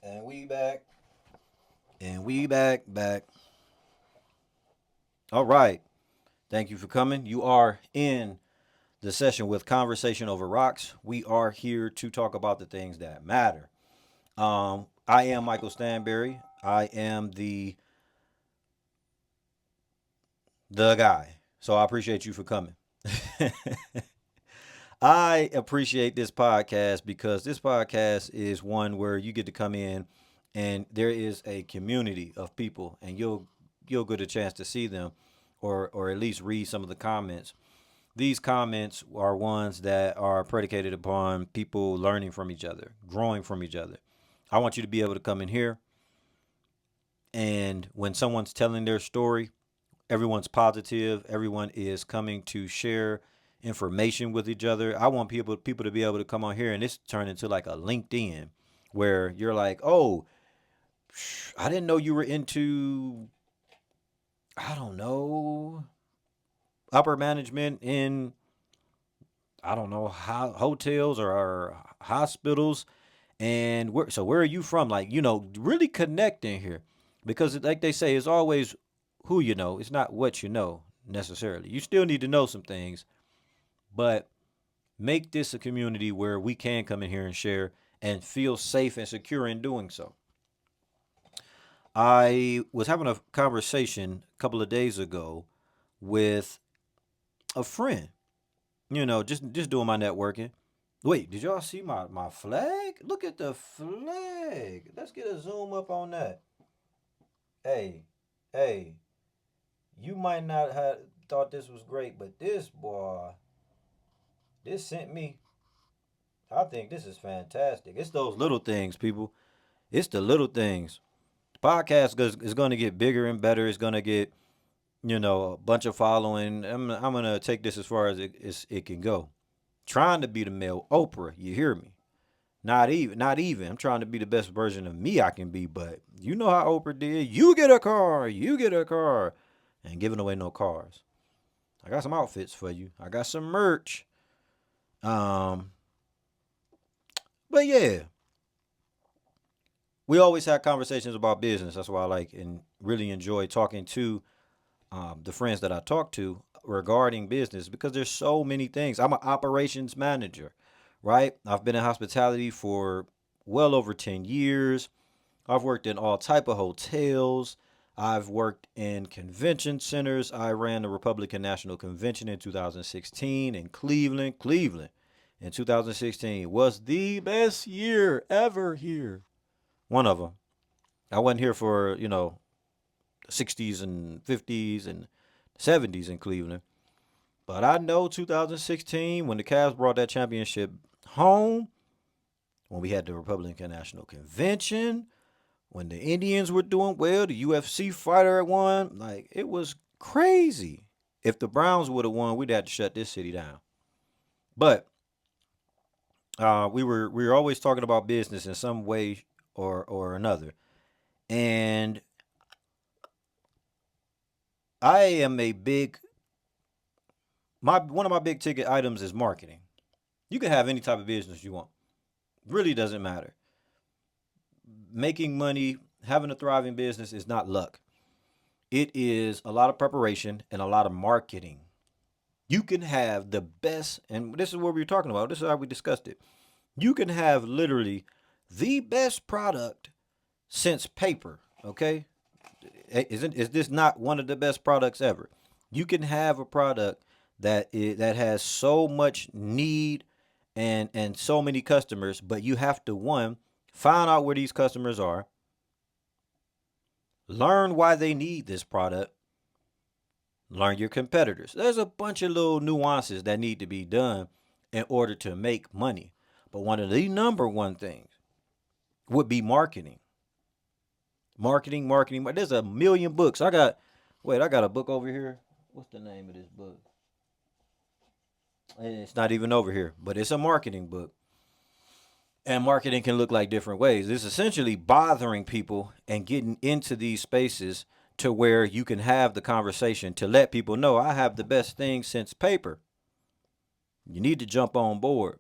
And we back. And we back. All right. Thank you for coming. You are in the session with Conversation Over Rocks. We are here to talk about the things that matter. I am Michael Stanberry. I am the guy. So I appreciate you for coming. I appreciate this podcast because this podcast is one where you get to come in and there is a community of people and you'll get a chance to see them or at least read some of the comments. These comments are ones that are predicated upon people learning from each other, growing from each other. I want you to be able to come in here and when someone's telling their story, everyone's positive. Everyone is coming to share information with each other. I want people to be able to come on here and this turn into like a LinkedIn where you're like, oh, I didn't know you were into, I don't know, upper management in, I don't know, hotels or hospitals. And where are you from? Like, really connecting here because like they say, it's always who you know. It's not what you know necessarily. You still need to know some things, but make this a community where we can come in here and share and feel safe and secure in doing so. I was having a conversation a couple of days ago with a friend, just doing my networking. Wait, did y'all see my flag? Look at the flag. Let's get a zoom up on that. Hey, hey, you might not have thought this was great, but this boy, this sent me. I think this is fantastic. It's those little things, people. It's the little things. Podcast is going to get bigger and better. It's going to get, a bunch of following. I'm going to take this as far as it can go. Trying to be the male Oprah. You hear me? Not even. I'm trying to be the best version of me I can be. But you know how Oprah did. You get a car. You get a car. And giving away no cars. I got some outfits for you. I got some merch. Um, but yeah, we always have conversations about business. That's why I like and really enjoy talking to the friends that I talk to regarding business because there's so many things. I'm an operations manager, right? I've been in hospitality for well over 10 years. I've worked in all type of hotels. I've worked in convention centers. I ran the Republican National Convention in 2016 in Cleveland. Cleveland in 2016 was the best year ever here. One of them. I wasn't here for, 60s and 50s and 70s in Cleveland. But I know 2016 when the Cavs brought that championship home, when we had the Republican National Convention, when the Indians were doing well, the UFC fighter won. Like it was crazy. If the Browns would have won, we'd have to shut this city down. But we were always talking about business in some way or another. And I am a big my one of my big ticket items is marketing. You can have any type of business you want. Really doesn't matter. Making money, having a thriving business is not luck. It is a lot of preparation and a lot of marketing. You can have the best, and this is what we were talking about. This is how we discussed it. You can have literally the best product since paper. Okay, is this not one of the best products ever? You can have a product that has so much need and so many customers, but you have to one find out where these customers are, learn why they need this product, learn your competitors. There's a bunch of little nuances that need to be done in order to make money. But one of the number one things would be marketing. Marketing. There's a million books. I got a book over here. What's the name of this book? It's not even over here, but it's a marketing book. And marketing can look like different ways. It's essentially bothering people and getting into these spaces to where you can have the conversation to let people know I have the best thing since paper. You need to jump on board.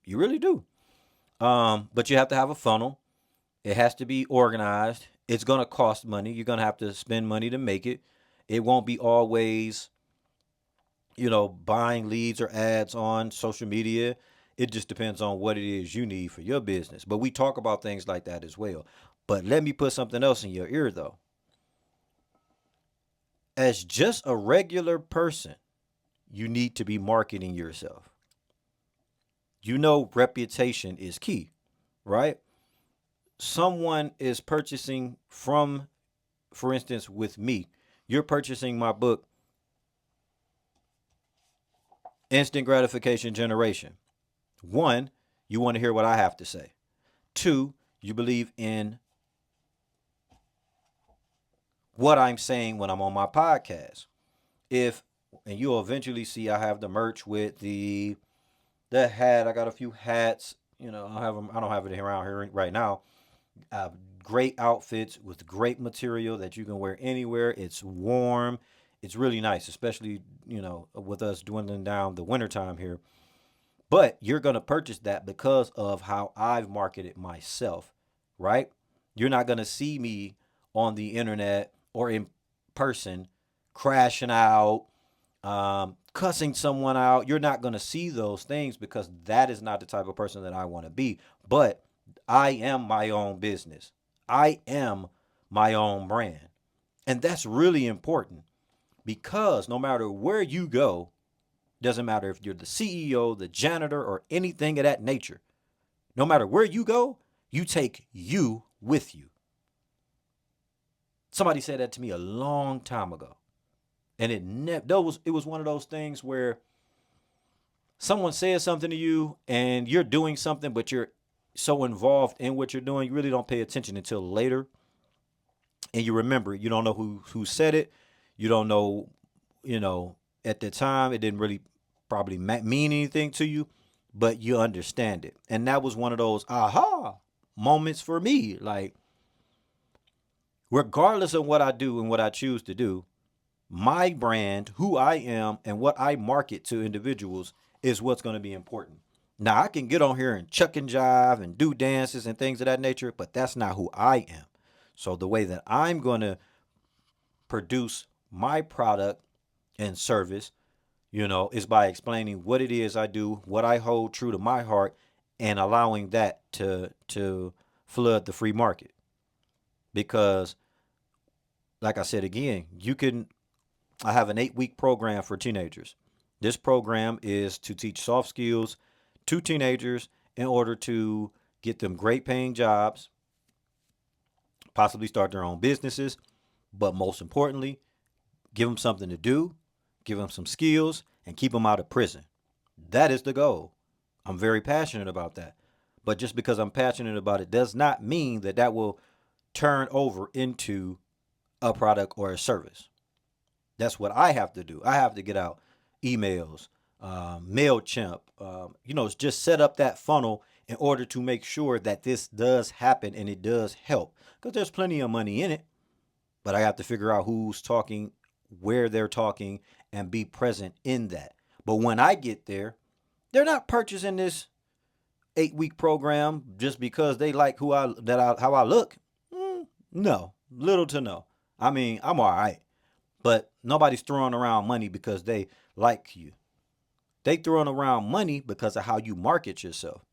You really do. But you have to have a funnel. It has to be organized. It's going to cost money. You're going to have to spend money to make it. It won't be always, buying leads or ads on social media. It just depends on what it is you need for your business. But we talk about things like that as well. But let me put something else in your ear though. As just a regular person, you need to be marketing yourself. Reputation is key, right? Someone is purchasing from, for instance, with me, you're purchasing my book, Instant Gratification Generation. One, you want to hear what I have to say. Two, you believe in what I'm saying when I'm on my podcast. If and you'll eventually see I have the merch with the hat. I got a few hats. I have them. I don't have it around here right now. Great outfits with great material that you can wear anywhere. It's warm. It's really nice, especially with us dwindling down the wintertime here. But you're gonna purchase that because of how I've marketed myself, right? You're not gonna see me on the internet or in person crashing out, cussing someone out. You're not gonna see those things because that is not the type of person that I want to be. But I am my own business. I am my own brand. And that's really important because no matter where you go, doesn't matter if you're the CEO, the janitor, or anything of that nature, no matter where you go, you take you with you. Somebody said that to me a long time ago. And it was one of those things where someone says something to you and you're doing something, but you're so involved in what you're doing, you really don't pay attention until later. And you remember, you don't know who said it. You don't know, you know, at the time it didn't really probably mean anything to you, but you understand it. And that was one of those aha moments for me. Like, regardless of what I do and what I choose to do, my brand, who I am, and what I market to individuals is what's going to be important. Now, I can get on here and chuck and jive and do dances and things of that nature, but that's not who I am. So, the way that I'm going to produce my product and service, is by explaining what it is I do, what I hold true to my heart, and allowing that to flood the free market. Because, like I said again, I have an 8-week program for teenagers. This program is to teach soft skills to teenagers in order to get them great paying jobs, possibly start their own businesses, but most importantly, give them something to do, give them some skills, and keep them out of prison. That is the goal. I'm very passionate about that. But just because I'm passionate about it does not mean that that will turn over into a product or a service. That's what I have to do. I have to get out emails, MailChimp, just set up that funnel in order to make sure that this does happen and it does help. Because there's plenty of money in it, but I have to figure out who's talking, where they're talking, and be present in that. But when I get there, they're not purchasing this 8-week program just because they like how I look. No, little to no. I mean, I'm all right. But nobody's throwing around money because they like you. They throwing around money because of how you market yourself.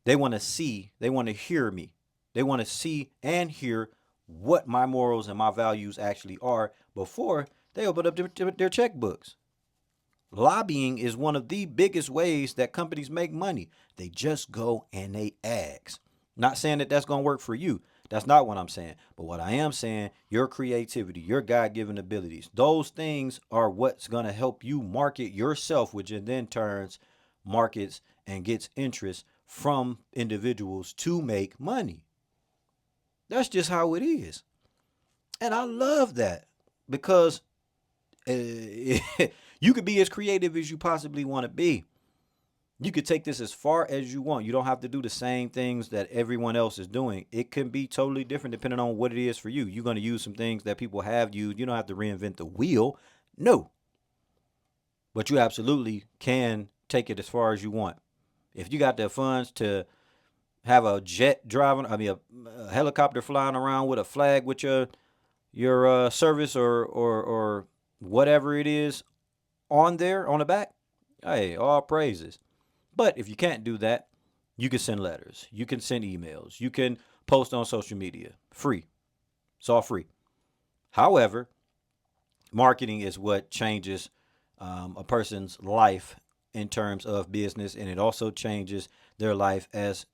They want to see, they want to hear me. They want to see and hear what my morals and my values actually are before they open up their checkbooks. Lobbying is one of the biggest ways that companies make money. They just go and they ask. Not saying that that's going to work for you. That's not what I'm saying. But what I am saying, your creativity, your God given abilities, those things are what's going to help you market yourself, which in then turns markets and gets interest from individuals to make money. That's just how it is. And I love that because you could be as creative as you possibly want to be. You could take this as far as you want. You don't have to do the same things that everyone else is doing. It can be totally different depending on what it is for you. You're going to use some things that people have used. You don't have to reinvent the wheel. No. But you absolutely can take it as far as you want. If you got the funds to have a jet driving, I mean, a helicopter flying around with a flag with your service or whatever it is on there on the back. Hey, all praises. But if you can't do that, you can send letters, you can send emails, you can post on social media. Free. It's all free. However, marketing is what changes a person's life in terms of business, and it also changes their life as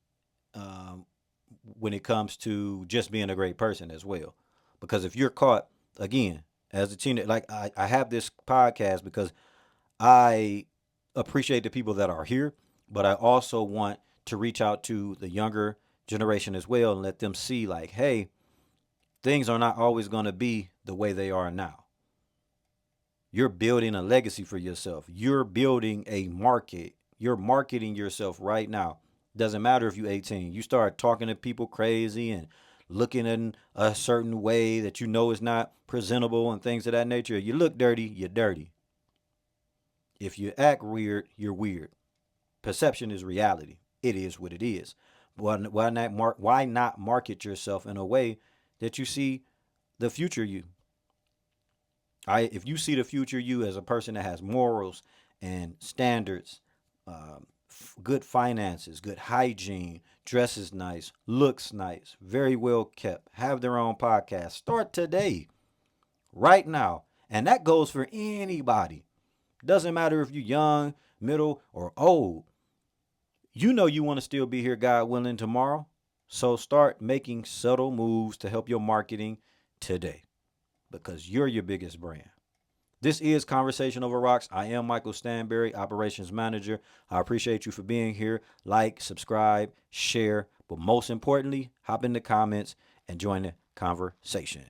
um, when it comes to just being a great person as well. Because if you're caught again as a teenager, like I have this podcast because I appreciate the people that are here, but I also want to reach out to the younger generation as well and let them see, like, hey, things are not always going to be the way they are now. You're building a legacy for yourself. You're building a market. You're marketing yourself right now. Doesn't matter if you're 18. You start talking to people crazy and looking in a certain way that you know is not presentable and things of that nature. You look dirty, you're dirty. If you act weird, you're weird. Perception is reality. It is what it is. Why not market yourself in a way that you see the future you? If you see the future you as a person that has morals and standards, good finances, good hygiene, dresses nice, looks nice, very well kept, have their own podcast, start today, right now. And that goes for anybody. Doesn't matter if you're young, middle, or old. You know you want to still be here, God willing, tomorrow. So start making subtle moves to help your marketing today because you're your biggest brand. This is Conversation Over Rocks. I am Michael Stanberry, Operations Manager. I appreciate you for being here. Like, subscribe, share, but most importantly, hop in the comments and join the conversation.